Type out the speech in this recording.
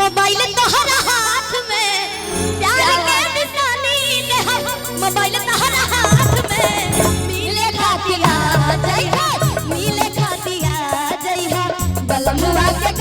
mobile तोहरा हाथ में प्यार के निशानी दे हम मोबाइल तोहरा हाथ में मिले खातिर आ जाइए मिले खातिर आ जाइए बलमुआ के